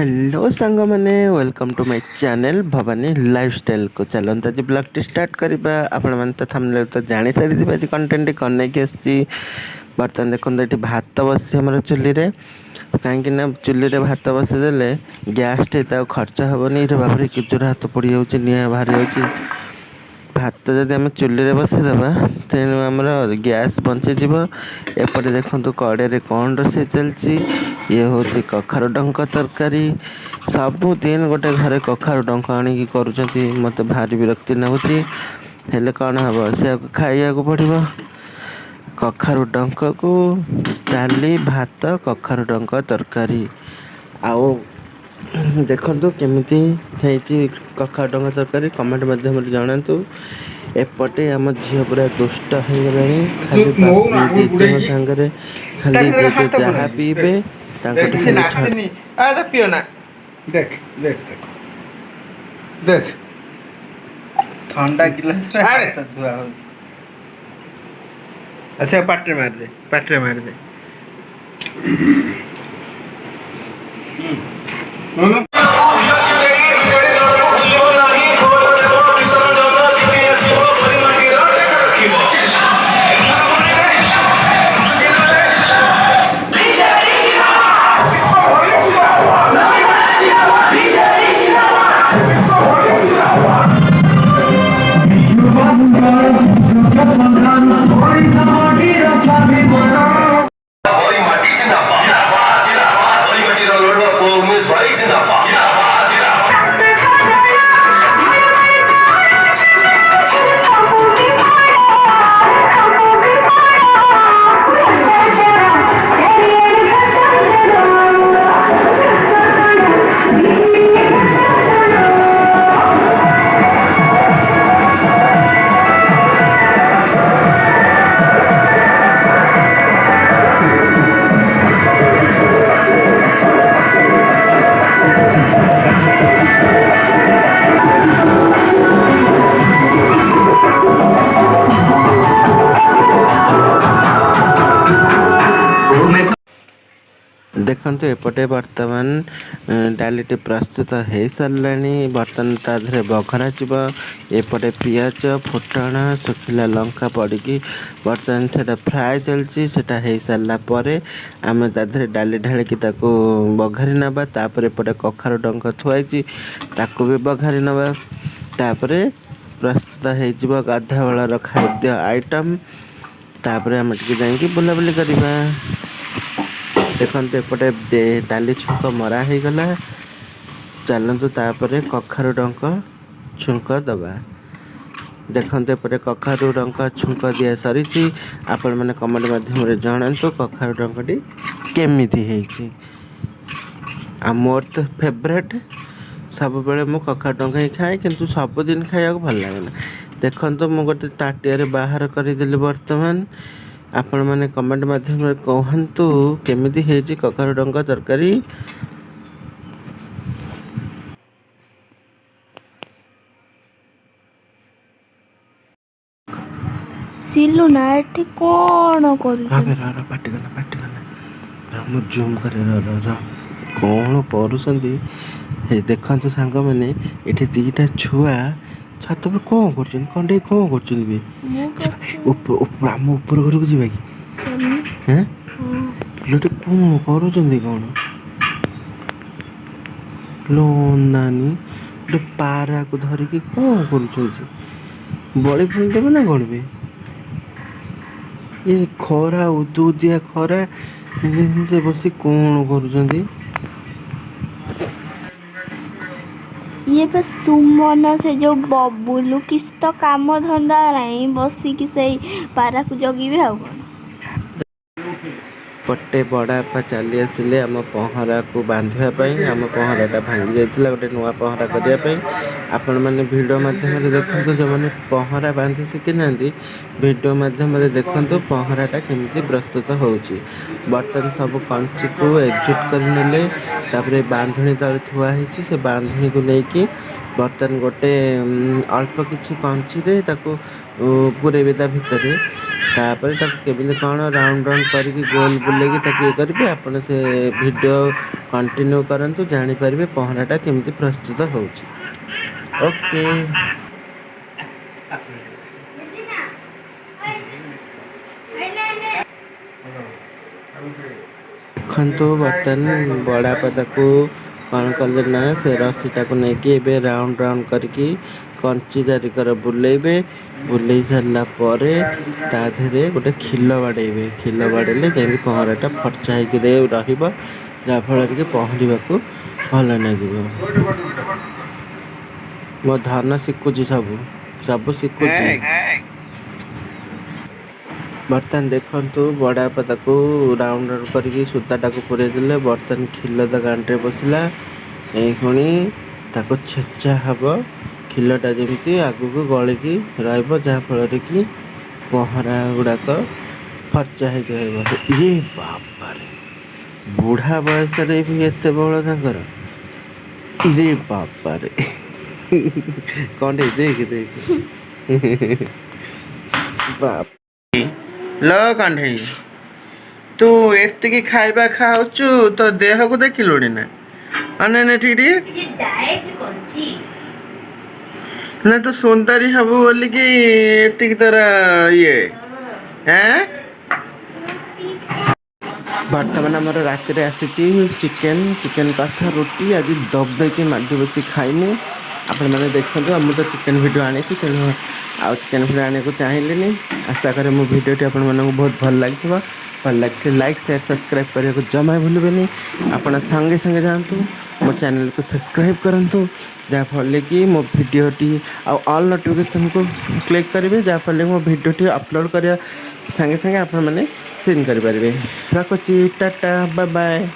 Hello सांग मैंने welcome to my channel Bhavani lifestyle को चलते आज ब्लॉग स्टार्ट करवा आपण मैंने तो थंबनेल तो जानी सारी आज कंटेंट कौन नहीं आसी बर्तमान देखो ये भात बस आम चुली कहीं चुली भात बसईदे गैस टे खर्च हेनी बाबरे किचुर हाथ पड़ जाऊँगी निआ बाहरी जाऊँगी भात जदि आम चुली बसईदे तेणु आमर गैस बंचीज एपटे देखो कड़े कौन रोसे चलती ये हूँ कखारु डंक तरकारी सबुदिन गोटे घरे कखारु डंक आनिकी करुँच मत भारी विरक्ति लगुच हेले कौन हम से खाइया पड़ो कखारु डंक को डाली भात कखारु डंक तरकारी आओ देखो केमिति कखारु डंक तरकारी कमेंट मध्यम जनातु एपटे आम झील पूरा दुष्ट हो गला खाली दीदी सांगे खाली जहाँ पीबे पियो ना देख देख देख देख ठंडा गिलास धुआ हो अच्छा पाटे मार दे देखते एपटे बर्तमान डालीटी प्रस्तुत हो सारा बर्तमान ताधे बघरा एपटे पियाज फुटण सुखिला लंका पड़ी बर्तमान से फ्राए चलती हो सारापर आम ताधे डाली ढालिकी बघारी नवा तापर एपटे कखारु डंक थुआई ताकू भी बघारी नवा तापर प्रस्तुत हो गाधा बेलर खाद्य आइटम तापर आम टे बुलाबुली करवा देखते एपटे डाली छुंक मरा हो गला चलतु तापर कखारु डंक छुंक दबा देखते एपटे कखारु डंक छुंक दिया सरी आपण मैंने कमेंट माध्यम जनातु कखारु डंकटी केमिति है मोर तो फेवरेट सब बेले मु कखारु डंक ही खाए किंतु सबुदिन खाया भल लगे देखो मु गोटे ताटिया बाहर करदेली बर्तमान आपण मैंने कमेंट माध्यम कहतु केमिति है कखारु डंक तरकारी सिलु ना एठी कोन करू अबे पाटी मु जूम करे कौन करूछंती हे देखंतु सांग मैंने एठी दीटा छुआ छात पर कौन करछन कंडे कौन करछन बे ऊपर आम ऊपर घर को जीवा कि हैं लोटे कौन करूछंती कौन लो नानी गोटे पारा को धरिकी कौन करूछंती बड़ी फुल देबे ना कौन बे ये खरा उदुदिया खरा से बसी कौन करूछंती ये बस सुमन से जो बबुलू किस तो काम धंदा नहीं बसिकी से पारा को जगिबे आ पटे बड़ापा चली आसिले आम पहरा को बांधापी आम पहराटा भांगी जाता गोटे नुआ पहरा करने आपण मैंने भिडियो मध्यम देखते जो मैंने पहरा बांधि शिखी ना भिडियो मध्यम देखते पहराटा केमी प्रस्तुत हो बर्तमान सब कंची को एकजुट कर बांधुणी तले थुआई से बांधुणी को लेकिन बर्तमान गोटे अल्प किसी कंची पूरेबे भितर तापर केमी कौन राउंड राउंड करके गोल बुलेगी ये करेंगे आप से वीडियो कंटिन्यू करंतु जानी पारिबे पहराटा केमती प्रस्तुत होउची। ओके देखंतु बर्तन बड़ा पताकू कौन कले ना से रस्सीटा को लेकिन एबे राउंड राउंड करके कंची जारिकर बुलेबे बुले सारा पर ता देहरे गोटे खिल बाड़ेबे खिल बाड़ेले जाकि पहराटा फर्चा होकर रहा कि पहरवा को भल लगे। मो धन शिखुची सब सब शिखुची। बर्तन देखंतु बड़ा पताकू राउंड राउंड करके सूताटा को पूरे देले बर्तन खिल तो गांठे बसला पुणी ताको छेचा हब खिलटा जमी आगू गलिकी रहाँफल कि पहरा गुड़ाक फर्चा हो। ये बाबा बुढ़ा बयस भी एत बल तर ये बाबा कौन देख देख बाप लो कंढई तू एतिकी खाइबा खाउचु तो देह को देखिलुनी ना अने ठीक ना तो सुंदरी हबु बोली कि एतिकी तोरा ये हैं बर्तमान आमर रात आसी चिकेन चिकेन कषा रोटी आज दबेकी माटी बस खाइमु आपण मैंने देखते मुझे तो चिकेन वीडियो आनी तेणु आउ चिकेन वीडियो आने को चाहिए आशा करें मो वीडियोटी आपण मानक बहुत भल लगे लाइक शेयर सब्सक्राइब करने को जमा भूलें आपण संगे संगे जातु मो चैनल को सब्सक्राइब करूँ जहाँफल कि मो वीडियोटी आल नोटिफिकेशन को क्लिक करेंगे जहाँफल मो वीडियोटी अपलोड करने संगे संगे आपण मैंने सीन करेंगे। रखुची टाटा बाय बाय।